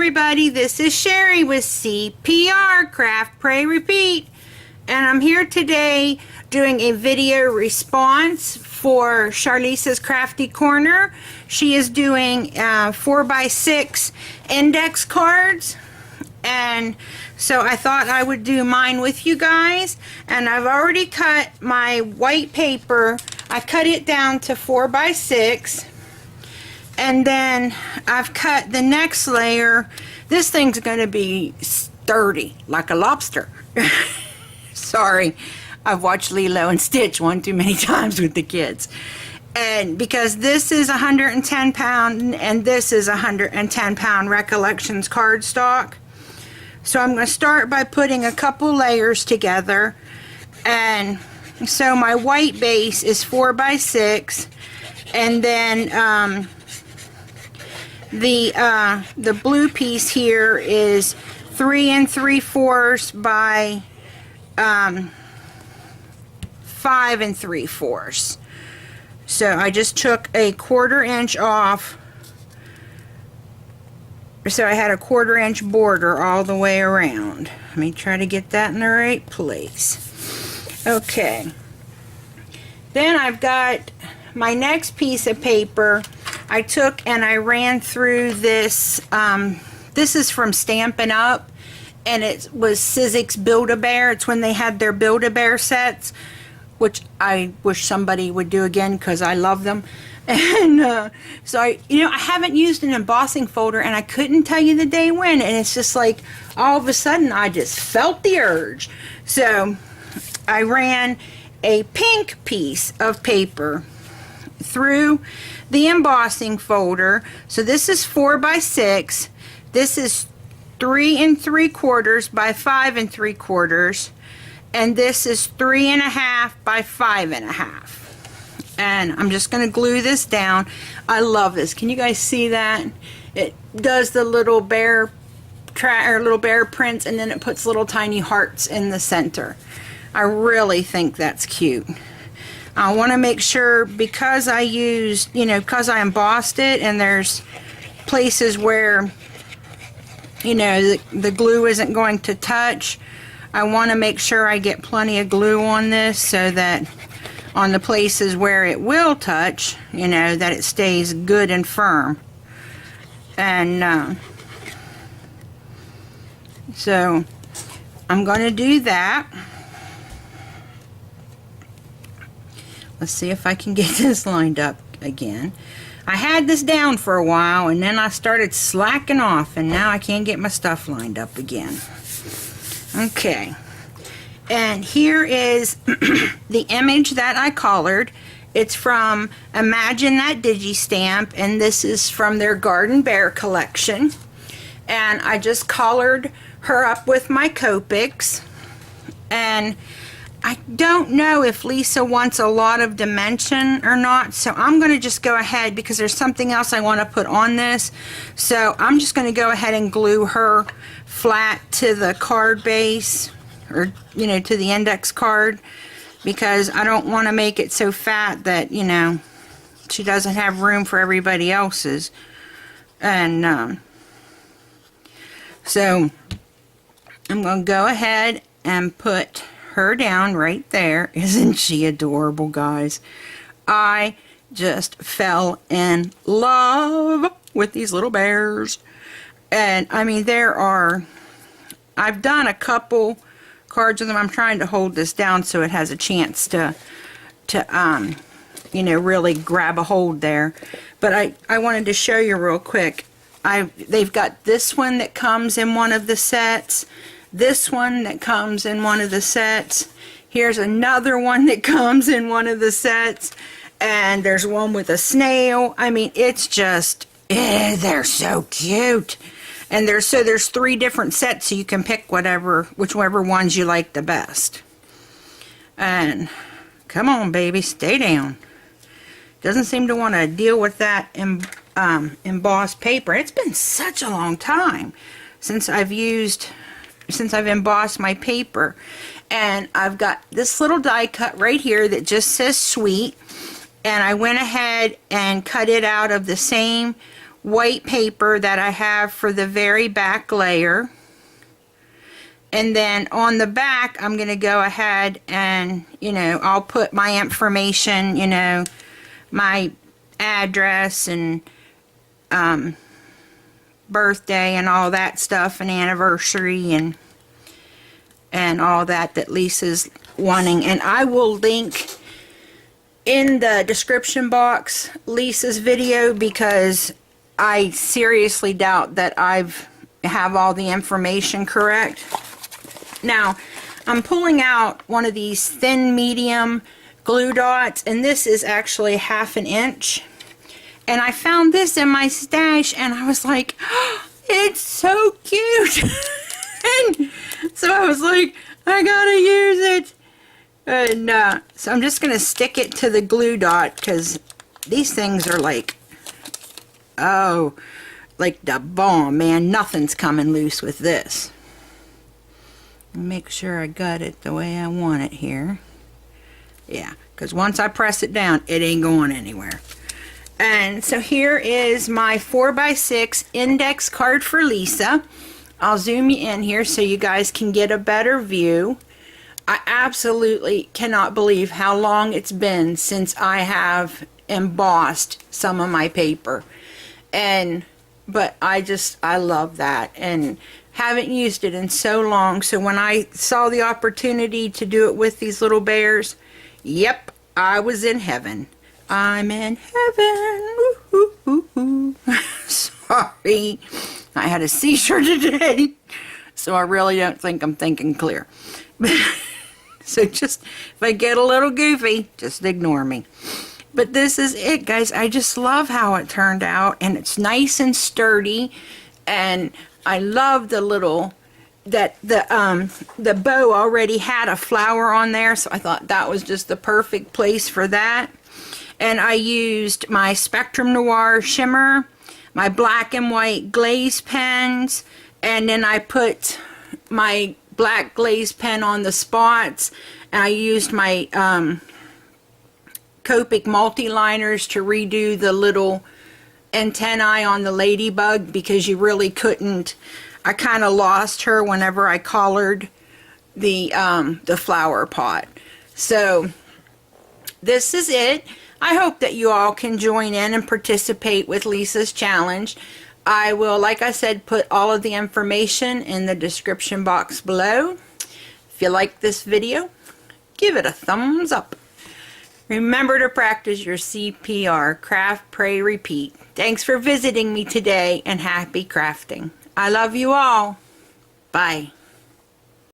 everybody, this is Sherry with CPR, Craft, Pray, Repeat, and I'm here today doing a video response for Charlize's Crafty Corner. She is doing 4x6 index cards, and so I thought I would do mine with you guys. And I've already cut my white paper. I cut it down to 4x6. And then I've cut the next layer. This thing's going to be sturdy, like a lobster. Sorry, I've watched Lilo and Stitch one too many times with the kids. And because this is 110 pound and this is 110 pound Recollections cardstock. So I'm going to start by putting a couple layers together. And so my white base is 4x6. And then the blue piece here is 3 3/4 by 5 3/4. So I just took a 1/4 inch off. So I had a 1/4 inch border all the way around. Let me try to get that in the right place. Okay. Then I've got my next piece of paper. I took and I ran through this. This is from Stampin' Up, and it was Sizzix Build-A-Bear. It's when they had their Build-A-Bear sets, which I wish somebody would do again because I love them. And so I haven't used an embossing folder, and I couldn't tell you the day when. And it's just like all of a sudden I just felt the urge. So I ran a pink piece of paper through the embossing folder. So this is 4x6. This is 3 3/4 by 5 3/4, and this is 3 1/2 by 5 1/2. And I'm just going to glue this down. I love this. Can you guys see that? It does the little bear little bear prints, and then it puts little tiny hearts in the center. I really think that's cute. I want to make sure, because I used, because I embossed it, and there's places where, the glue isn't going to touch. I want to make sure I get plenty of glue on this so that on the places where it will touch, that it stays good and firm. And so I'm going to do that. Let's see if I can get this lined up again. I had this down for a while, and then I started slacking off, and now I can't get my stuff lined up again. Okay. And here is the image that I colored. It's from Imagine That Digi-Stamp, and this is from their Garden Bear collection. And I just colored her up with my Copics. And I don't know if Lisa wants a lot of dimension or not, so I'm going to just go ahead, because there's something else I want to put on this. So I'm just going to go ahead and glue her flat to the card base, or to the index card, because I don't want to make it so fat that she doesn't have room for everybody else's. And so I'm going to go ahead and put her down right there. Isn't she adorable, guys? I just fell in love with these little bears. And I mean, I've done a couple cards of them. I'm trying to hold this down so it has a chance to really grab a hold there. But I wanted to show you real quick. They've got this one that comes in one of the sets. This one that comes in one of the sets. Here's another one that comes in one of the sets. And there's one with a snail. I mean, it's just, they're so cute. And there's 3 different sets, so you can pick whichever ones you like the best. And come on, baby, stay down. Doesn't seem to want to deal with that embossed paper. It's been such a long time since I've embossed my paper. And I've got this little die cut right here that just says sweet, and I went ahead and cut it out of the same white paper that I have for the very back layer. And then on the back, I'm going to go ahead and, you know, I'll put my information, you know, my address and birthday and all that stuff, and anniversary and all that Lisa's wanting. And I will link in the description box Lisa's video, because I seriously doubt that have all the information correct. Now, I'm pulling out one of these thin medium glue dots, and this is actually 1/2 inch. And I found this in my stash, and I was like, oh, it's so cute. And so I was like, I gotta use it. And so I'm just gonna stick it to the glue dot, because these things are like, oh, like the bomb, man. Nothing's coming loose with this. Make sure I got it the way I want it here. Yeah, because once I press it down, it ain't going anywhere. And so here is my 4x6 index card for Lisa. I'll zoom you in here so you guys can get a better view. I absolutely cannot believe how long it's been since I have embossed some of my paper. But I love that, and haven't used it in so long. So when I saw the opportunity to do it with these little bears, yep, I was in heaven. I'm in heaven. Ooh, ooh, ooh, ooh. Sorry, I had a seizure today, so I really don't think I'm thinking clear. So just, if I get a little goofy, just ignore me. But this is it, guys. I just love how it turned out, and it's nice and sturdy, and I love the little, the bow already had a flower on there, so I thought that was just the perfect place for that. And I used my Spectrum Noir shimmer, my black and white glaze pens, and then I put my black glaze pen on the spots, and I used my Copic multi-liners to redo the little antennae on the ladybug, because you really couldn't, I kind of lost her whenever I colored the flower pot. So this is it. I hope that you all can join in and participate with Lisa's challenge. I will, like I said, put all of the information in the description box below. If you like this video, give it a thumbs up. Remember to practice your CPR. Craft, pray, repeat. Thanks for visiting me today, and happy crafting. I love you all. Bye.